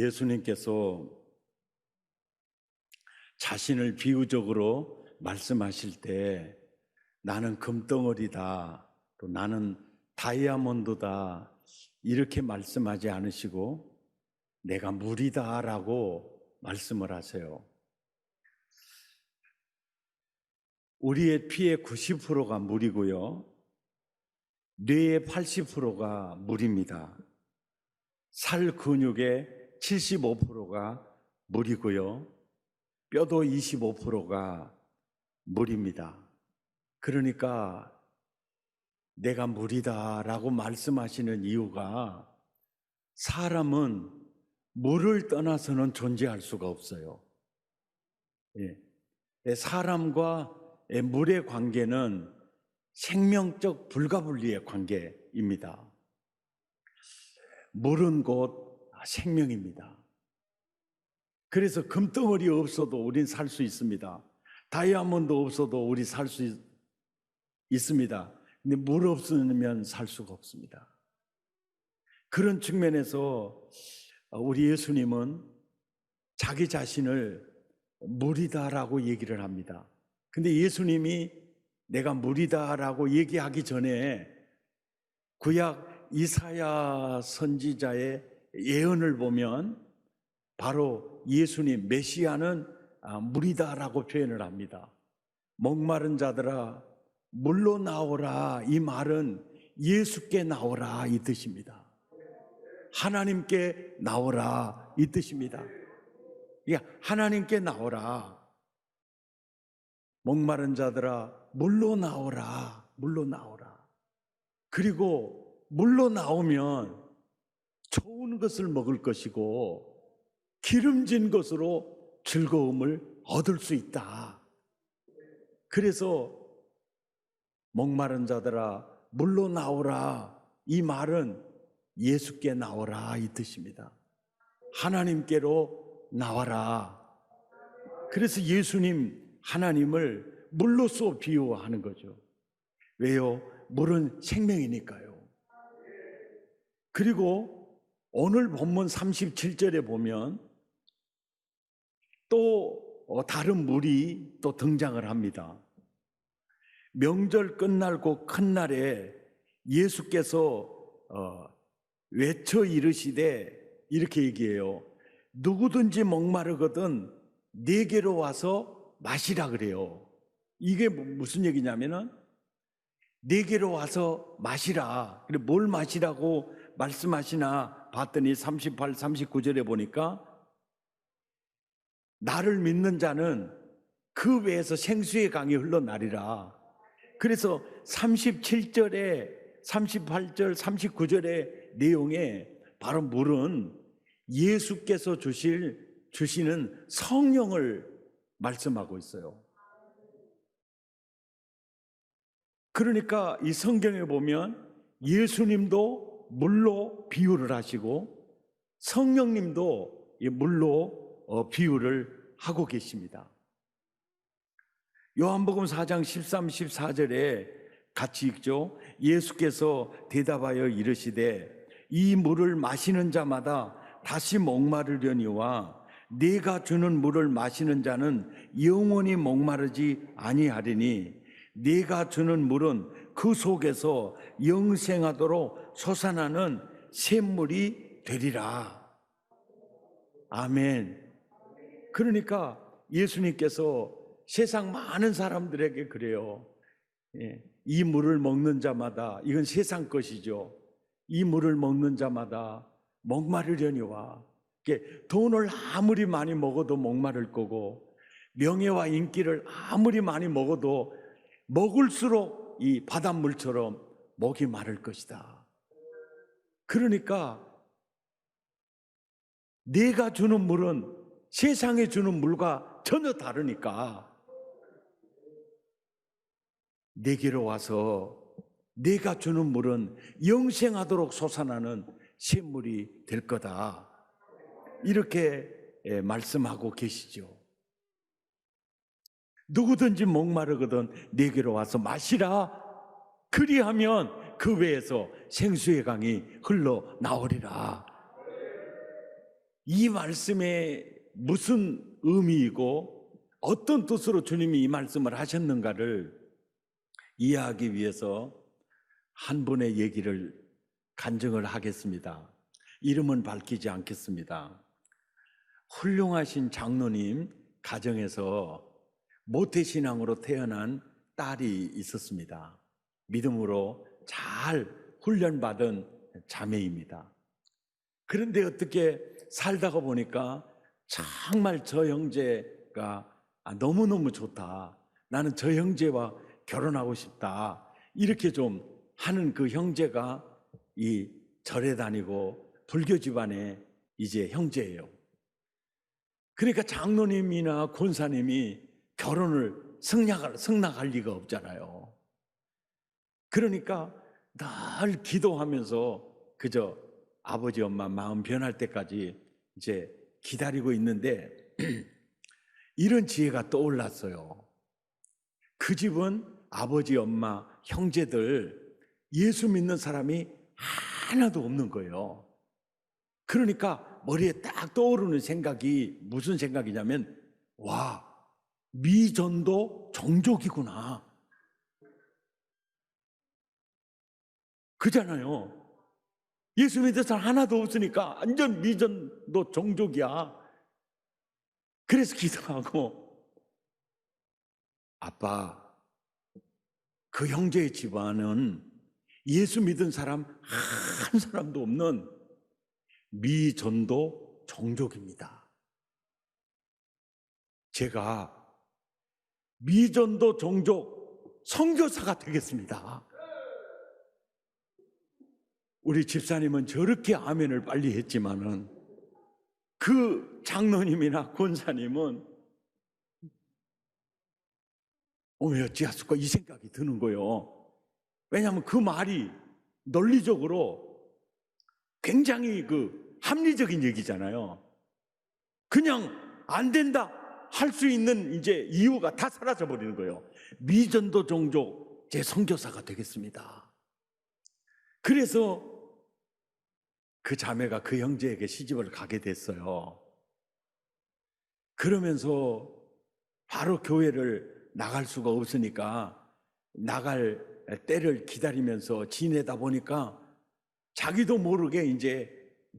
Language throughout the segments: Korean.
예수님께서 자신을 비유적으로 말씀하실 때 나는 금덩어리다, 또 나는 다이아몬드다 이렇게 말씀하지 않으시고 내가 물이다 라고 말씀을 하세요. 우리의 피의 90%가 물이고요, 뇌의 80%가 물입니다. 살 근육의 75%가 물이고요, 뼈도 25%가 물입니다. 그러니까 내가 물이다 라고 말씀하시는 이유가, 사람은 물을 떠나서는 존재할 수가 없어요. 사람과 물의 관계는 생명적 불가분리의 관계입니다. 물은 곧 생명입니다. 그래서 금덩어리 없어도 우린 살 수 있습니다. 다이아몬드 없어도 우리 살 수 있습니다. 근데 물 없으면 살 수가 없습니다. 그런 측면에서 우리 예수님은 자기 자신을 물이다라고 얘기를 합니다. 근데 예수님이 내가 물이다라고 얘기하기 전에 구약 이사야 선지자의 예언을 보면 바로 예수님 메시아는 물이다라고 표현을 합니다. 목마른 자들아 물로 나오라, 이 말은 예수께 나오라 이 뜻입니다. 하나님께 나오라 이 뜻입니다. 하나님께 나오라. 목마른 자들아 물로 나오라, 물로 나오라. 그리고 물로 나오면 좋은 것을 먹을 것이고 기름진 것으로 즐거움을 얻을 수 있다. 그래서 목마른 자들아 물로 나오라, 이 말은 예수께 나오라 이 뜻입니다. 하나님께로 나와라. 그래서 예수님 하나님을 물로써 비유하는 거죠. 왜요? 물은 생명이니까요. 그리고 오늘 본문 37절에 보면 또 다른 물이 또 등장을 합니다. 명절 끝날고 큰 날에 예수께서 외쳐 이르시되 이렇게 얘기해요. 누구든지 목마르거든 내게로 와서 마시라 그래요. 이게 무슨 얘기냐면은 내게로 와서 마시라. 그래 뭘 마시라고 말씀하시나 봤더니 38, 39절에 보니까 나를 믿는 자는 그 외에서 생수의 강이 흘러나리라. 그래서 37절에 38절 39절의 내용에 바로 물은 예수께서 주시는 성령을 말씀하고 있어요. 그러니까 이 성경에 보면 예수님도 물로 비유를 하시고 성령님도 물로 비유를 하고 계십니다. 요한복음 4장 13, 14절에 같이 읽죠. 예수께서 대답하여 이르시되 이 물을 마시는 자마다 다시 목마르려니와 내가 주는 물을 마시는 자는 영원히 목마르지 아니하리니 내가 주는 물은 그 속에서 영생하도록 솟아나는 샘물이 되리라. 아멘. 그러니까 예수님께서 세상 많은 사람들에게 그래요. 이 물을 먹는 자마다, 이건 세상 것이죠. 이 물을 먹는 자마다 목마르려니와, 돈을 아무리 많이 먹어도 목마를 거고 명예와 인기를 아무리 많이 먹어도 먹을수록 이 바닷물처럼 목이 마를 것이다. 그러니까 내가 주는 물은 세상에 주는 물과 전혀 다르니까 내게로 와서 내가 주는 물은 영생하도록 솟아나는 샘물이 될 거다. 이렇게 말씀하고 계시죠. 누구든지 목마르거든 내게로 와서 마시라. 그리하면 그 외에서 생수의 강이 흘러나오리라. 이 말씀에 무슨 의미이고 어떤 뜻으로 주님이 이 말씀을 하셨는가를 이해하기 위해서 한 분의 얘기를 간증을 하겠습니다. 이름은 밝히지 않겠습니다. 훌륭하신 장로님 가정에서 모태신앙으로 태어난 딸이 있었습니다. 믿음으로 잘 훈련받은 자매입니다. 그런데 어떻게 살다가 보니까 정말 저 형제가 너무너무 좋다. 나는 저 형제와 결혼하고 싶다. 이렇게 좀 하는 그 형제가 이 절에 다니고 불교 집안의 이제 형제예요. 그러니까 장로님이나 권사님이 결혼을 승낙할 리가 없잖아요. 그러니까 늘 기도하면서 그저 아버지 엄마 마음 변할 때까지 이제 기다리고 있는데 이런 지혜가 떠올랐어요. 그 집은 아버지 엄마 형제들 예수 믿는 사람이 하나도 없는 거예요. 그러니까 머리에 딱 떠오르는 생각이 무슨 생각이냐면, 와, 미전도 종족이구나. 그잖아요. 예수 믿는 사람 하나도 없으니까 완전 미전도 종족이야. 그래서 기도하고, 아빠, 그 형제의 집안은 예수 믿은 사람 한 사람도 없는 미전도 종족입니다. 제가 미전도 종족 선교사가 되겠습니다. 우리 집사님은 저렇게 아멘을 빨리 했지만은 그 장로님이나 권사님은 어머 어찌하실까 이 생각이 드는 거예요. 왜냐하면 그 말이 논리적으로 굉장히 그 합리적인 얘기잖아요. 그냥 안 된다 할 수 있는 이제 이유가 다 사라져 버리는 거예요. 미전도 종족 제 선교사가 되겠습니다. 그래서 그 자매가 그 형제에게 시집을 가게 됐어요. 그러면서 바로 교회를 나갈 수가 없으니까 나갈 때를 기다리면서 지내다 보니까 자기도 모르게 이제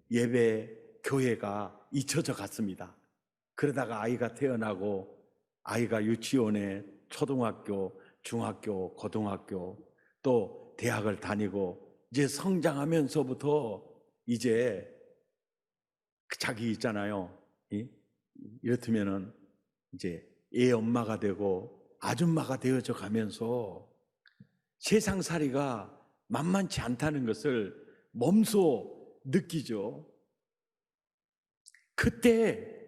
예배 교회가 잊혀져 갔습니다. 그러다가 아이가 태어나고 아이가 유치원에 초등학교, 중학교, 고등학교 또 대학을 다니고 이제 성장하면서부터 이제 자기 있잖아요. 이렇다면은 이제 애 엄마가 되고 아줌마가 되어져 가면서 세상살이가 만만치 않다는 것을 몸소 느끼죠. 그때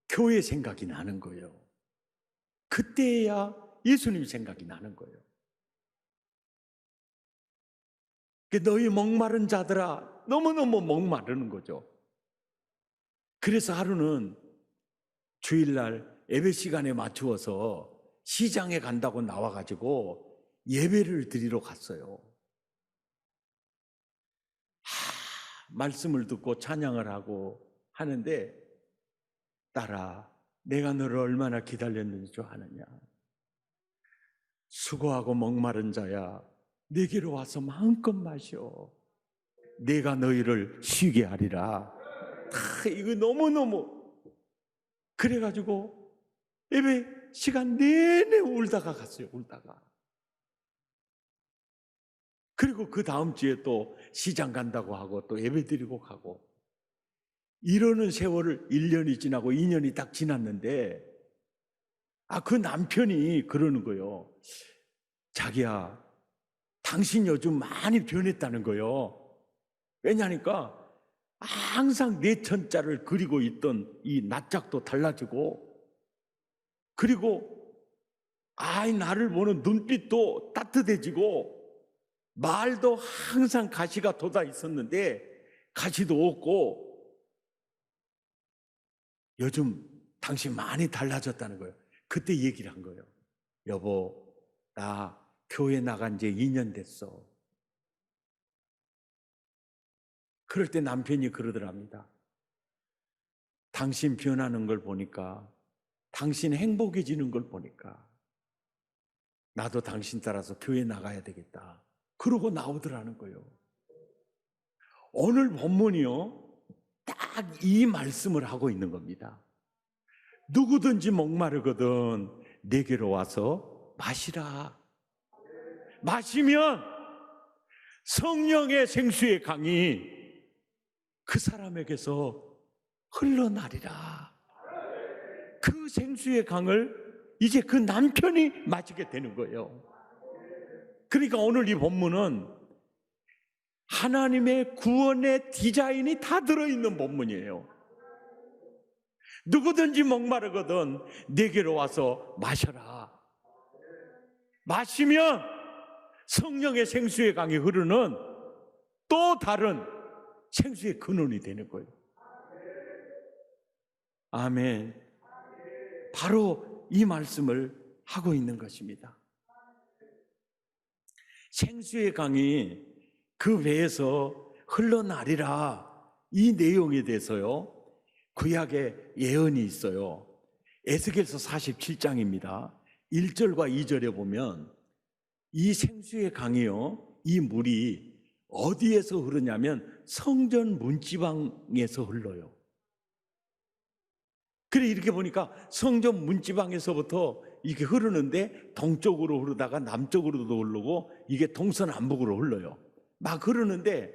교회 생각이 나는 거예요. 그때야 예수님 생각이 나는 거예요. 너희 목마른 자들아, 너무너무 목마르는 거죠. 그래서 하루는 주일날 예배 시간에 맞추어서 시장에 간다고 나와가지고 예배를 드리러 갔어요. 말씀을 듣고 찬양을 하고 하는데, 딸아, 내가 너를 얼마나 기다렸는지 줄 아느냐? 수고하고 목마른 자야, 내게로 와서 마음껏 마셔. 내가 너희를 쉬게 하리라. 이거 너무너무 그래가지고 예배 시간 내내 울다가 갔어요. 울다가. 그리고 그 다음 주에 또 시장 간다고 하고 또 예배 드리고 가고 이러는 세월을 1년이 지나고 2년이 딱 지났는데 그 남편이 그러는 거예요. 자기야, 당신 요즘 많이 변했다는 거예요. 왜냐니까 항상 내천자를 그리고 있던 이 낯짝도 달라지고 그리고 나를 보는 눈빛도 따뜻해지고 말도 항상 가시가 돋아 있었는데 가시도 없고 요즘 당신 많이 달라졌다는 거예요. 그때 얘기를 한 거예요. 여보, 나 교회 나간 지 2년 됐어. 그럴 때 남편이 그러더랍니다. 당신 변하는 걸 보니까, 당신 행복해지는 걸 보니까 나도 당신 따라서 교회 나가야 되겠다. 그러고 나오더라는 거예요. 오늘 본문이요, 딱 이 말씀을 하고 있는 겁니다. 누구든지 목마르거든 내게로 와서 마시라. 마시면 성령의 생수의 강이 그 사람에게서 흘러나리라. 그 생수의 강을 이제 그 남편이 마시게 되는 거예요. 그러니까 오늘 이 본문은 하나님의 구원의 디자인이 다 들어있는 본문이에요. 누구든지 목마르거든 내게로 와서 마셔라. 마시면 성령의 생수의 강이 흐르는 또 다른 생수의 근원이 되는 거예요. 아멘. 바로 이 말씀을 하고 있는 것입니다. 생수의 강이 그 배에서 흘러나리라, 이 내용에 대해서요, 구약에 예언이 있어요. 에스겔서 47장입니다. 1절과 2절에 보면 이 생수의 강이요, 이 물이 어디에서 흐르냐면 성전 문지방에서 흘러요. 그래, 이렇게 보니까 성전 문지방에서부터 이게 흐르는데 동쪽으로 흐르다가 남쪽으로도 흐르고 이게 동서남북으로 흘러요. 막 흐르는데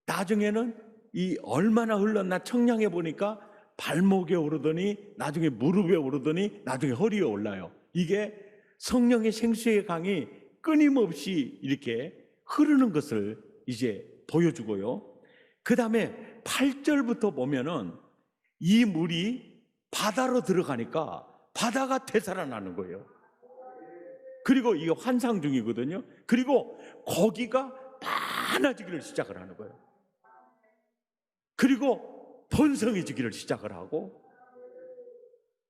나중에는 이 얼마나 흘렀나 청량해 보니까 발목에 오르더니 나중에 무릎에 오르더니 나중에 허리에 올라요. 이게 성령의 생수의 강이 끊임없이 이렇게 흐르는 것을 이제 보여주고요. 그 다음에 8절부터 보면은 이 물이 바다로 들어가니까 바다가 되살아나는 거예요. 그리고 이게 환상 중이거든요. 그리고 고기가 많아지기를 시작을 하는 거예요. 그리고 번성해지기를 시작을 하고,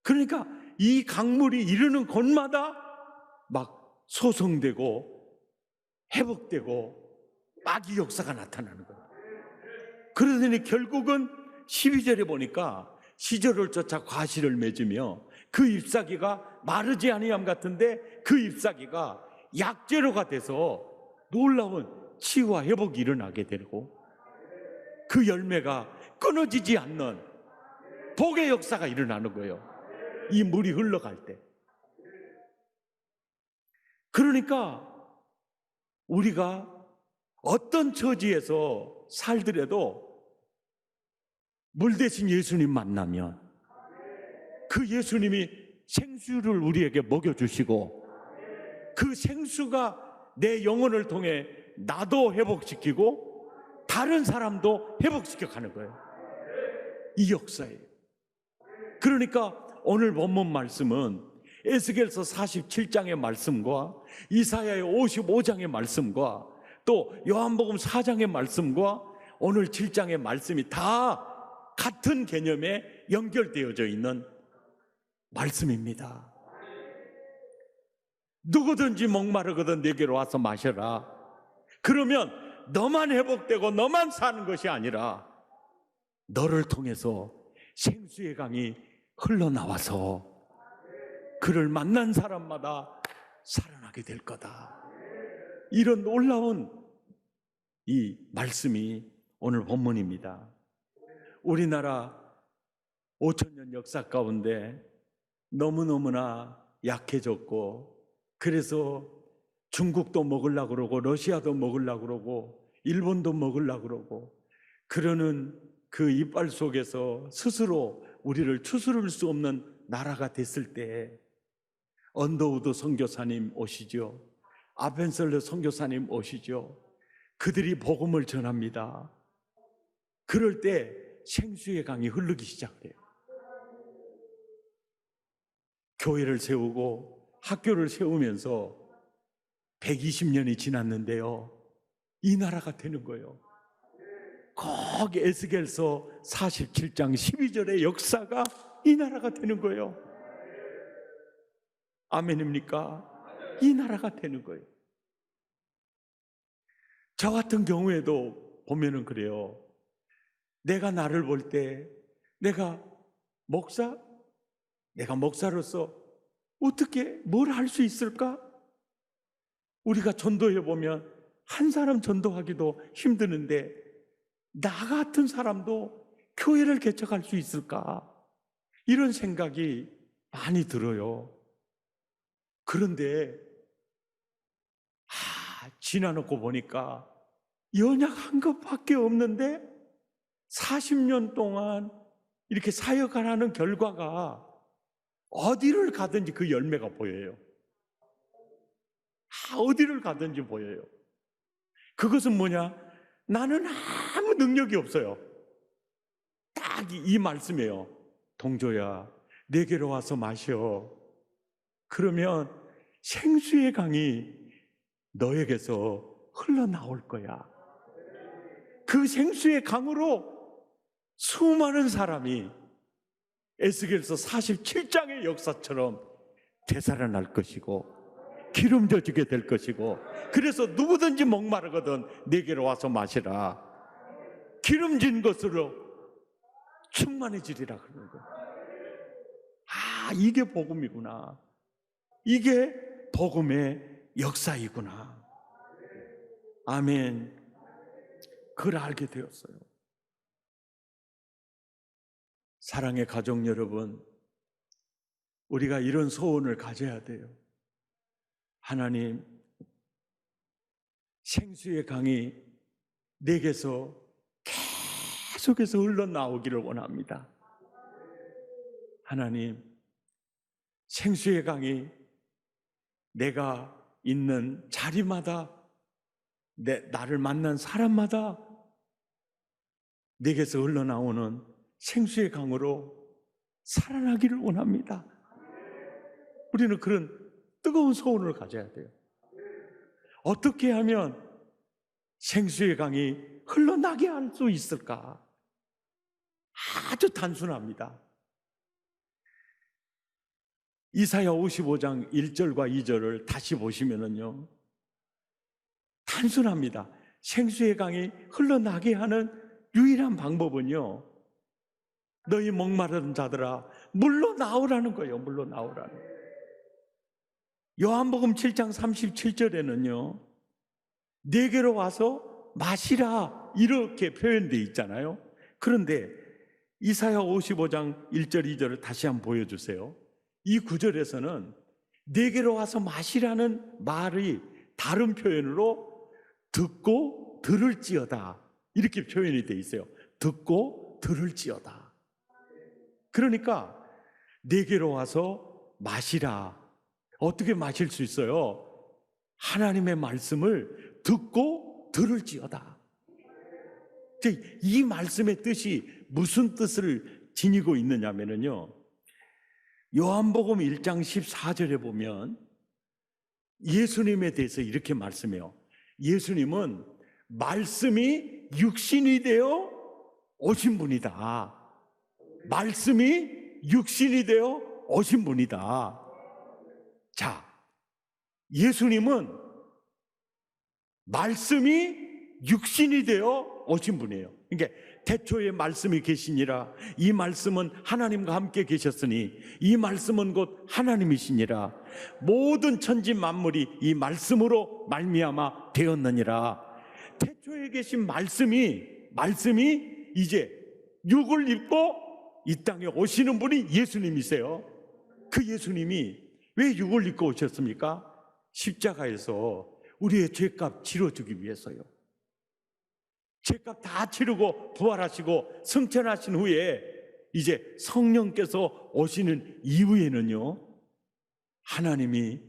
그러니까 이 강물이 이르는 곳마다 막 소성되고 회복되고 막 이 역사가 나타나는 거예요. 그러더니 결국은 12절에 보니까 시절을 쫓아 과실을 맺으며 그 잎사귀가 마르지 아니함 같은데 그 잎사귀가 약재료가 돼서 놀라운 치유와 회복이 일어나게 되고, 그 열매가 끊어지지 않는 복의 역사가 일어나는 거예요. 이 물이 흘러갈 때. 그러니까 우리가 어떤 처지에서 살더라도 물 대신 예수님 만나면 그 예수님이 생수를 우리에게 먹여주시고 그 생수가 내 영혼을 통해 나도 회복시키고 다른 사람도 회복시켜 가는 거예요. 이 역사예요. 그러니까 오늘 본문 말씀은 에스겔서 47장의 말씀과 이사야의 55장의 말씀과 또 요한복음 4장의 말씀과 오늘 7장의 말씀이 다 같은 개념에 연결되어져 있는 말씀입니다. 누구든지 목마르거든 내게로 와서 마셔라. 그러면 너만 회복되고 너만 사는 것이 아니라 너를 통해서 생수의 강이 흘러나와서 그를 만난 사람마다 살아나게 될 거다. 이런 놀라운 이 말씀이 오늘 본문입니다. 우리나라 5,000년 역사 가운데 너무너무나 약해졌고, 그래서 중국도 먹으려고 그러고 러시아도 먹으려고 그러고 일본도 먹으려고 그러고 그러는 그 이빨 속에서 스스로 우리를 추스를 수 없는 나라가 됐을 때 언더우드 선교사님 오시죠. 아펜셀러 선교사님 오시죠. 그들이 복음을 전합니다. 그럴 때 생수의 강이 흐르기 시작돼요. 교회를 세우고 학교를 세우면서 120년이 지났는데요, 이 나라가 되는 거예요. 꼭 에스겔서 47장 12절의 역사가 이 나라가 되는 거예요. 아멘입니까? 이 나라가 되는 거예요. 저 같은 경우에도 보면은 그래요. 내가 나를 볼 때 내가 목사? 내가 목사로서 어떻게 뭘 할 수 있을까? 우리가 전도해 보면 한 사람 전도하기도 힘드는데 나 같은 사람도 교회를 개척할 수 있을까? 이런 생각이 많이 들어요. 그런데 지나놓고 보니까 연약 한 것밖에 없는데 40년 동안 이렇게 사역하는 결과가 어디를 가든지 그 열매가 보여요. 어디를 가든지 보여요. 그것은 뭐냐? 나는 아무 능력이 없어요. 딱 이 말씀이에요. 동조야, 내게로 와서 마셔. 그러면 생수의 강이 너에게서 흘러나올 거야. 그 생수의 강으로 수많은 사람이 에스겔서 47장의 역사처럼 되살아날 것이고 기름져지게 될 것이고, 그래서 누구든지 목마르거든 내게로 와서 마시라. 기름진 것으로 충만해지리라 그러는 거예요. 이게 복음이구나. 이게 복음의 역사이구나. 아멘. 그걸 알게 되었어요. 사랑의 가족 여러분, 우리가 이런 소원을 가져야 돼요. 하나님, 생수의 강이 내게서 계속해서 흘러나오기를 원합니다. 하나님, 생수의 강이 내가 있는 자리마다, 나를 만난 사람마다 내게서 흘러나오는 생수의 강으로 살아나기를 원합니다. 우리는 그런 뜨거운 소원을 가져야 돼요. 어떻게 하면 생수의 강이 흘러나게 할 수 있을까? 아주 단순합니다. 이사야 55장 1절과 2절을 다시 보시면은요, 단순합니다. 생수의 강이 흘러나게 하는 유일한 방법은요, 너희 목마른 자들아 물러 나오라는 거예요. 물러 나오라는 거예요. 요한복음 7장 37절에는요 내게로 와서 마시라 이렇게 표현되어 있잖아요. 그런데 이사야 55장 1절 2절을 다시 한번 보여주세요. 이 구절에서는 내게로 와서 마시라는 말이 다른 표현으로 듣고 들을지어다 이렇게 표현이 되어 있어요. 듣고 들을지어다. 그러니까 내게로 와서 마시라. 어떻게 마실 수 있어요? 하나님의 말씀을 듣고 들을지어다. 이 말씀의 뜻이 무슨 뜻을 지니고 있느냐면요, 요한복음 1장 14절에 보면 예수님에 대해서 이렇게 말씀해요. 예수님은 말씀이 육신이 되어 오신 분이다. 말씀이 육신이 되어 오신 분이다. 자, 예수님은 말씀이 육신이 되어 오신 분이에요. 그러니까 태초에 말씀이 계시니라. 이 말씀은 하나님과 함께 계셨으니 이 말씀은 곧 하나님이시니라. 모든 천지 만물이 이 말씀으로 말미암아 되었느니라. 태초에 계신 말씀이 이제 육을 입고 이 땅에 오시는 분이 예수님이세요. 그 예수님이 왜 육을 입고 오셨습니까? 십자가에서 우리의 죄값 치러주기 위해서요. 죄값 다 치르고 부활하시고 승천하신 후에 이제 성령께서 오시는 이후에는요, 하나님이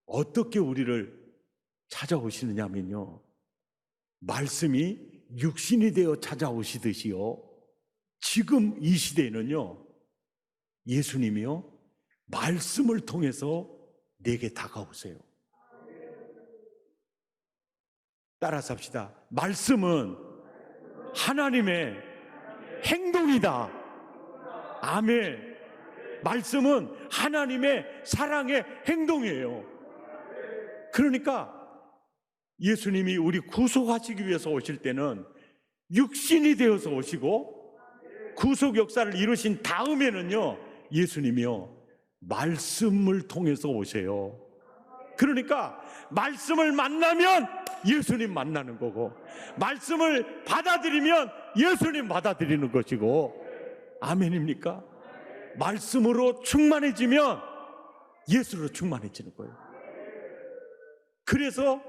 어떻게 우리를 찾아오시느냐면요, 말씀이 육신이 되어 찾아오시듯이요, 지금 이 시대에는요, 예수님이요 말씀을 통해서 내게 다가오세요. 따라서 합시다. 말씀은 하나님의 행동이다. 아멘. 말씀은 하나님의 사랑의 행동이에요. 그러니까 예수님이 우리 구속하시기 위해서 오실 때는 육신이 되어서 오시고, 구속 역사를 이루신 다음에는요, 예수님이요, 말씀을 통해서 오세요. 그러니까 말씀을 만나면 예수님 만나는 거고, 말씀을 받아들이면 예수님 받아들이는 것이고, 아멘입니까? 말씀으로 충만해지면 예수로 충만해지는 거예요. 그래서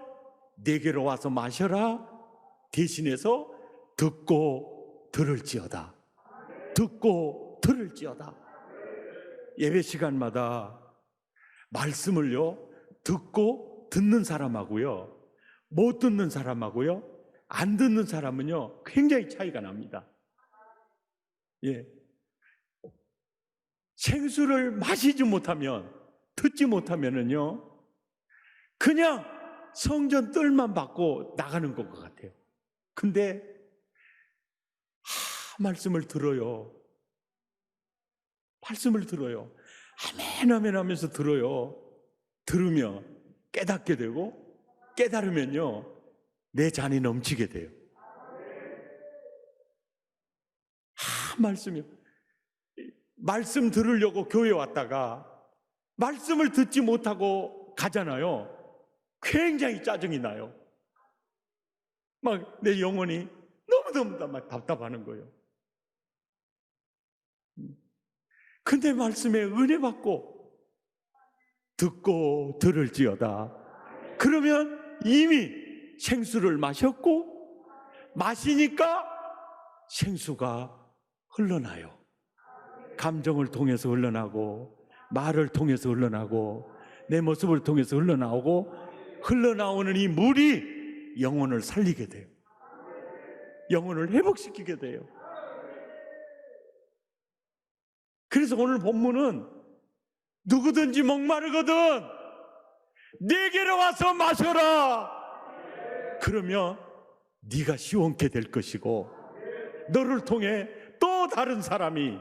내게로 와서 마셔라 대신해서 듣고 들을지어다. 듣고 들을지어다. 예배 시간마다 말씀을요, 듣고 듣는 사람하고요, 못 듣는 사람하고요, 안 듣는 사람은요, 굉장히 차이가 납니다. 예. 생수를 마시지 못하면, 듣지 못하면은요, 그냥 성전 뜰만 받고 나가는 것 같아요. 근데 말씀을 들어요. 말씀을 들어요. 아멘 아멘 하면서 들어요. 들으면 깨닫게 되고, 깨달으면요, 내 잔이 넘치게 돼요. 말씀이요. 말씀 들으려고 교회 왔다가 말씀을 듣지 못하고 가잖아요. 굉장히 짜증이 나요. 막 내 영혼이 너무너무 막 답답하는 거예요. 근데 말씀에 은혜 받고 듣고 들을지어다. 그러면 이미 생수를 마셨고, 마시니까 생수가 흘러나요. 감정을 통해서 흘러나고, 말을 통해서 흘러나고, 내 모습을 통해서 흘러나오고, 흘러나오는 이 물이 영혼을 살리게 돼요. 영혼을 회복시키게 돼요. 그래서 오늘 본문은 누구든지 목마르거든 내게로 와서 마셔라. 그러면 네가 시원케 될 것이고, 너를 통해 또 다른 사람이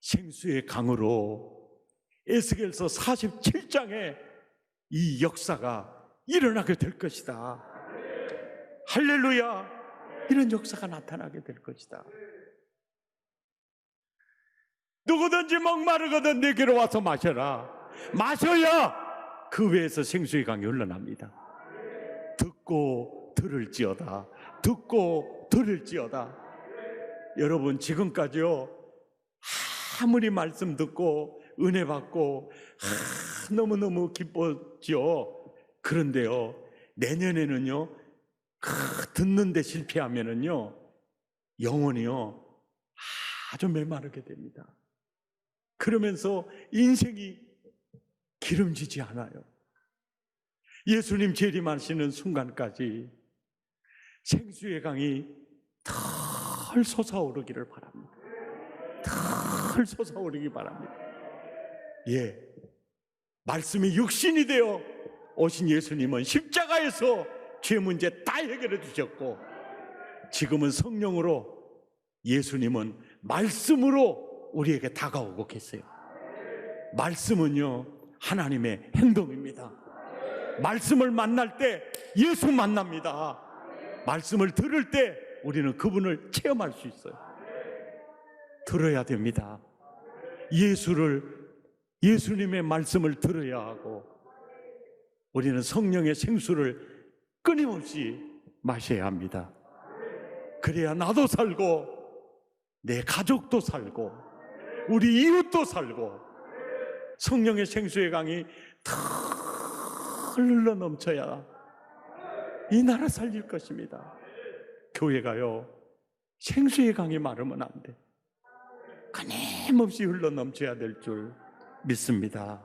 생수의 강으로, 에스겔서 47장에 이 역사가 일어나게 될 것이다. 할렐루야. 이런 역사가 나타나게 될 것이다. 누구든지 목마르거든 내게로 와서 마셔라. 마셔야 그 외에서 생수의 강이 흘러납니다. 듣고 들을지어다. 듣고 들을지어다. 여러분, 지금까지요, 아무리 말씀 듣고 은혜 받고 너무너무 기뻤죠. 그런데요, 내년에는요, 듣는데 실패하면은요, 영혼이요, 아주 메마르게 됩니다. 그러면서 인생이 기름지지 않아요. 예수님 재림하시는 순간까지 생수의 강이 덜 솟아오르기를 바랍니다. 덜 솟아오르기 바랍니다. 예, 말씀이 육신이 되어 오신 예수님은 십자가에서 죄 문제 다 해결해 주셨고, 지금은 성령으로, 예수님은 말씀으로 우리에게 다가오고 계세요. 말씀은요, 하나님의 행동입니다. 말씀을 만날 때 예수 만납니다. 말씀을 들을 때 우리는 그분을 체험할 수 있어요. 들어야 됩니다. 예수님의 말씀을 들어야 하고, 우리는 성령의 생수를 끊임없이 마셔야 합니다. 그래야 나도 살고, 내 가족도 살고, 우리 이웃도 살고, 성령의 생수의 강이 다 흘러 넘쳐야 이 나라 살릴 것입니다. 교회가요, 생수의 강이 마르면 안 돼. 끊임없이 흘러 넘쳐야 될 줄 믿습니다.